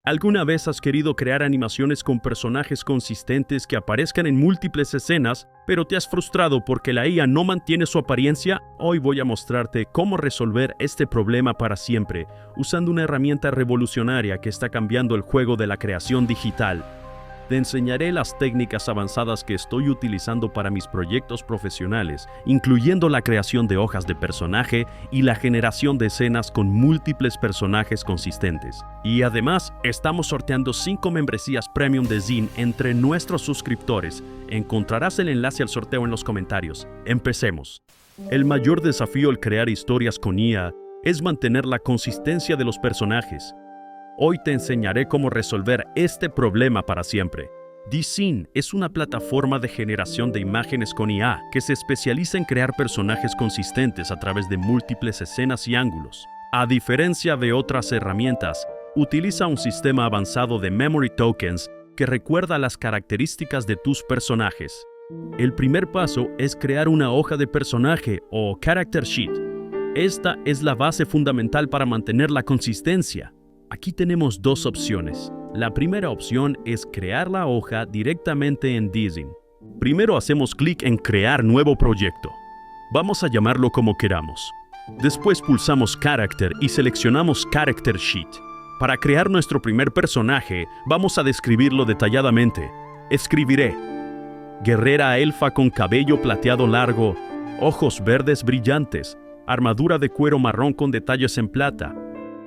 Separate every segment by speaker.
Speaker 1: ¿Alguna vez has querido crear animaciones con personajes consistentes que aparezcan en múltiples escenas, pero te has frustrado porque la IA no mantiene su apariencia? Hoy voy a mostrarte cómo resolver este problema para siempre, usando una herramienta revolucionaria que está cambiando el juego de la creación digital. Te enseñaré las técnicas avanzadas que estoy utilizando para mis proyectos profesionales, incluyendo la creación de hojas de personaje y la generación de escenas con múltiples personajes consistentes. Y además, estamos sorteando 5 membresías premium de Zine entre nuestros suscriptores. Encontrarás el enlace al sorteo en los comentarios. Empecemos. El mayor desafío al crear historias con IA es mantener la consistencia de los personajes. Hoy te enseñaré cómo resolver este problema para siempre. DZine es una plataforma de generación de imágenes con IA que se especializa en crear personajes consistentes a través de múltiples escenas y ángulos. A diferencia de otras herramientas, utiliza un sistema avanzado de memory tokens que recuerda las características de tus personajes. El primer paso es crear una hoja de personaje o character sheet. Esta es la base fundamental para mantener la consistencia. Aquí tenemos dos opciones. La primera opción es crear la hoja directamente en DZine. Primero hacemos clic en Crear nuevo proyecto. Vamos a llamarlo como queramos. Después pulsamos Character y seleccionamos Character Sheet. Para crear nuestro primer personaje, vamos a describirlo detalladamente. Escribiré: guerrera elfa con cabello plateado largo, ojos verdes brillantes, armadura de cuero marrón con detalles en plata.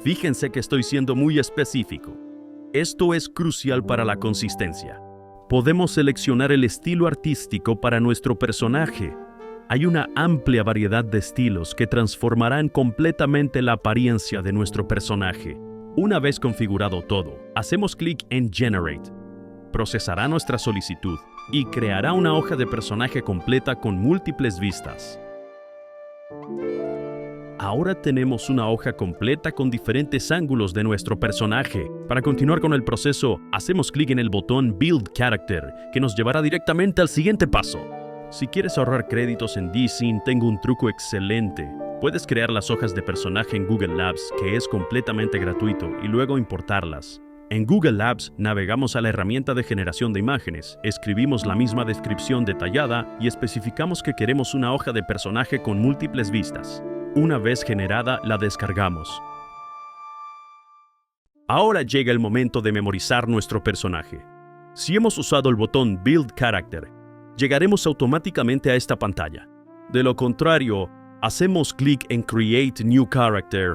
Speaker 1: Fíjense que estoy siendo muy específico. Esto es crucial para la consistencia. Podemos seleccionar el estilo artístico para nuestro personaje. Hay una amplia variedad de estilos que transformarán completamente la apariencia de nuestro personaje. Una vez configurado todo, hacemos clic en Generate. Procesará nuestra solicitud y creará una hoja de personaje completa con múltiples vistas. Ahora tenemos una hoja completa con diferentes ángulos de nuestro personaje. Para continuar con el proceso, hacemos clic en el botón Build Character, que nos llevará directamente al siguiente paso. Si quieres ahorrar créditos en DZine, tengo un truco excelente. Puedes crear las hojas de personaje en Google Labs, que es completamente gratuito, y luego importarlas. En Google Labs, navegamos a la herramienta de generación de imágenes, escribimos la misma descripción detallada y especificamos que queremos una hoja de personaje con múltiples vistas. Una vez generada, la descargamos. Ahora llega el momento de memorizar nuestro personaje. Si hemos usado el botón Build Character, llegaremos automáticamente a esta pantalla. De lo contrario, hacemos clic en Create New Character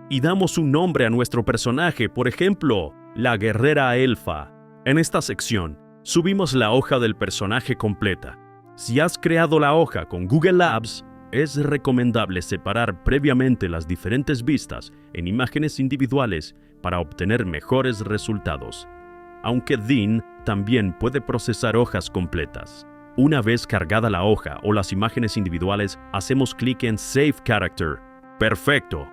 Speaker 1: y damos un nombre a nuestro personaje, por ejemplo, la guerrera elfa. En esta sección, subimos la hoja del personaje completa. Si has creado la hoja con Google Labs, es recomendable separar previamente las diferentes vistas en imágenes individuales para obtener mejores resultados. Aunque DZine también puede procesar hojas completas. Una vez cargada la hoja o las imágenes individuales, hacemos clic en Save Character. ¡Perfecto!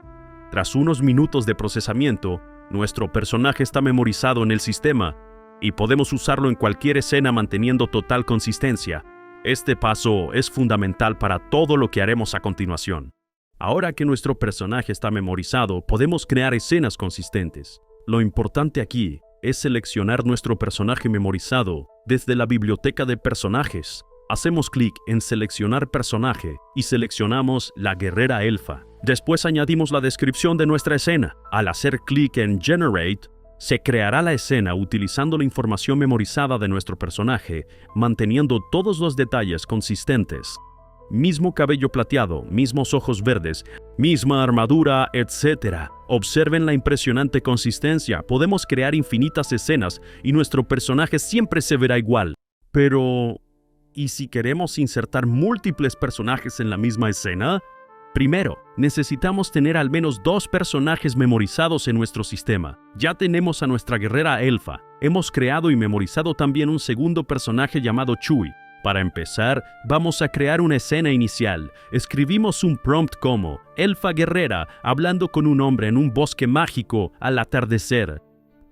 Speaker 1: Tras unos minutos de procesamiento, nuestro personaje está memorizado en el sistema y podemos usarlo en cualquier escena manteniendo total consistencia. Este paso es fundamental para todo lo que haremos a continuación. Ahora que nuestro personaje está memorizado, podemos crear escenas consistentes. Lo importante aquí es seleccionar nuestro personaje memorizado desde la biblioteca de personajes. Hacemos clic en Seleccionar personaje y seleccionamos la guerrera elfa. Después añadimos la descripción de nuestra escena. Al hacer clic en Generate, se creará la escena utilizando la información memorizada de nuestro personaje, manteniendo todos los detalles consistentes. Mismo cabello plateado, mismos ojos verdes, misma armadura, etc. Observen la impresionante consistencia. Podemos crear infinitas escenas y nuestro personaje siempre se verá igual. Pero, ¿y si queremos insertar múltiples personajes en la misma escena? Primero, necesitamos tener al menos 2 personajes memorizados en nuestro sistema. Ya tenemos a nuestra guerrera elfa. Hemos creado y memorizado también un segundo personaje llamado Chewie. Para empezar, vamos a crear una escena inicial. Escribimos un prompt como elfa guerrera hablando con un hombre en un bosque mágico al atardecer.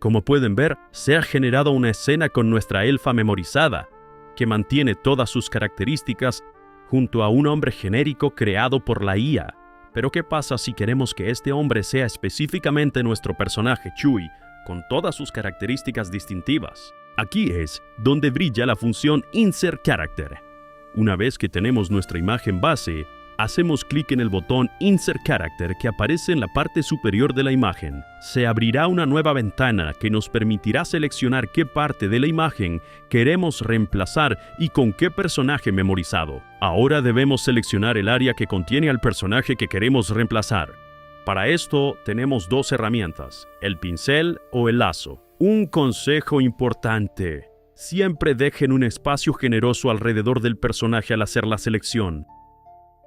Speaker 1: Como pueden ver, se ha generado una escena con nuestra elfa memorizada, que mantiene todas sus características junto a un hombre genérico creado por la IA. Pero ¿qué pasa si queremos que este hombre sea específicamente nuestro personaje Chewie? con todas sus características distintivas. Aquí es donde brilla la función Insert Character. Una vez que tenemos nuestra imagen base, hacemos clic en el botón Insert Character que aparece en la parte superior de la imagen. Se abrirá una nueva ventana que nos permitirá seleccionar qué parte de la imagen queremos reemplazar y con qué personaje memorizado. Ahora debemos seleccionar el área que contiene al personaje que queremos reemplazar. Para esto tenemos dos herramientas, el pincel o el lazo. Un consejo importante: siempre dejen un espacio generoso alrededor del personaje al hacer la selección.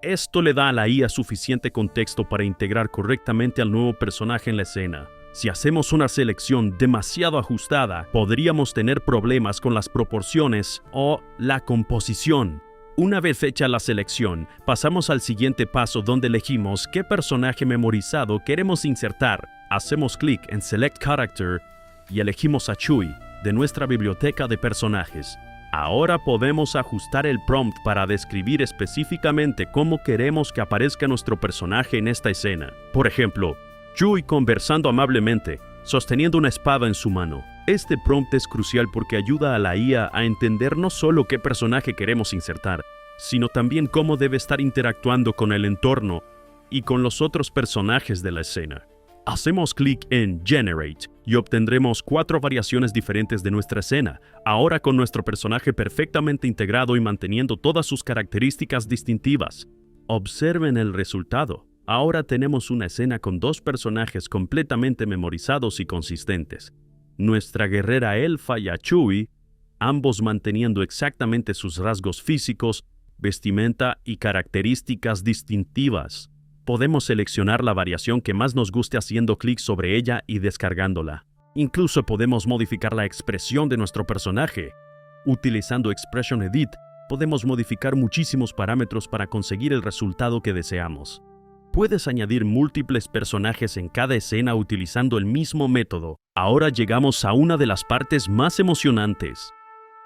Speaker 1: Esto le da a la IA suficiente contexto para integrar correctamente al nuevo personaje en la escena. Si hacemos una selección demasiado ajustada, podríamos tener problemas con las proporciones o la composición. Una vez hecha la selección, pasamos al siguiente paso donde elegimos qué personaje memorizado queremos insertar. Hacemos clic en Select Character y elegimos a Chewie de nuestra biblioteca de personajes. Ahora podemos ajustar el prompt para describir específicamente cómo queremos que aparezca nuestro personaje en esta escena. Por ejemplo, Chewie conversando amablemente, sosteniendo una espada en su mano. Este prompt es crucial porque ayuda a la IA a entender no solo qué personaje queremos insertar, sino también cómo debe estar interactuando con el entorno y con los otros personajes de la escena. Hacemos clic en Generate y obtendremos 4 variaciones diferentes de nuestra escena, ahora con nuestro personaje perfectamente integrado y manteniendo todas sus características distintivas. Observen el resultado. Ahora tenemos una escena con 2 personajes completamente memorizados y consistentes. Nuestra guerrera elfa y a Chewie, ambos manteniendo exactamente sus rasgos físicos, vestimenta y características distintivas. Podemos seleccionar la variación que más nos guste haciendo clic sobre ella y descargándola. Incluso podemos modificar la expresión de nuestro personaje. Utilizando Expression Edit, podemos modificar muchísimos parámetros para conseguir el resultado que deseamos. Puedes añadir múltiples personajes en cada escena utilizando el mismo método. Ahora llegamos a una de las partes más emocionantes: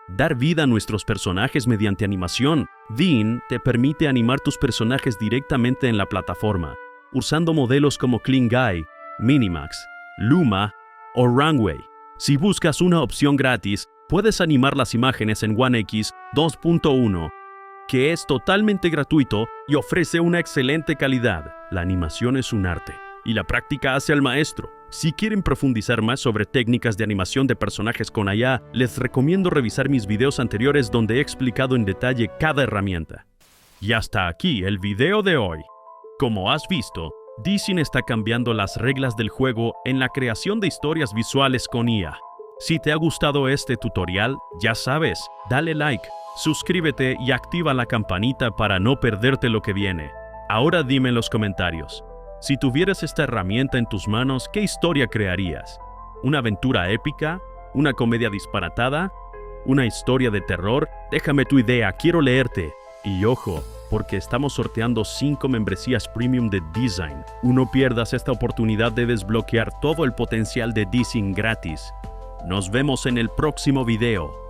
Speaker 1: dar vida a nuestros personajes mediante animación. Dean te permite animar tus personajes directamente en la plataforma, usando modelos como Clean Guy, Minimax, Luma o Runway. Si buscas una opción gratis, puedes animar las imágenes en One X 2.1, que es totalmente gratuito y ofrece una excelente calidad. La animación es un arte, y la práctica hace al maestro. Si quieren profundizar más sobre técnicas de animación de personajes con IA, les recomiendo revisar mis videos anteriores donde he explicado en detalle cada herramienta. Y hasta aquí el video de hoy. Como has visto, Dizin está cambiando las reglas del juego en la creación de historias visuales con IA. Si te ha gustado este tutorial, ya sabes, dale like, suscríbete y activa la campanita para no perderte lo que viene. Ahora dime en los comentarios: si tuvieras esta herramienta en tus manos, ¿qué historia crearías? ¿Una aventura épica? ¿Una comedia disparatada? ¿Una historia de terror? Déjame tu idea, quiero leerte. Y ojo, porque estamos sorteando 5 membresías premium de Dizin. No pierdas esta oportunidad de desbloquear todo el potencial de Dizin gratis. Nos vemos en el próximo video.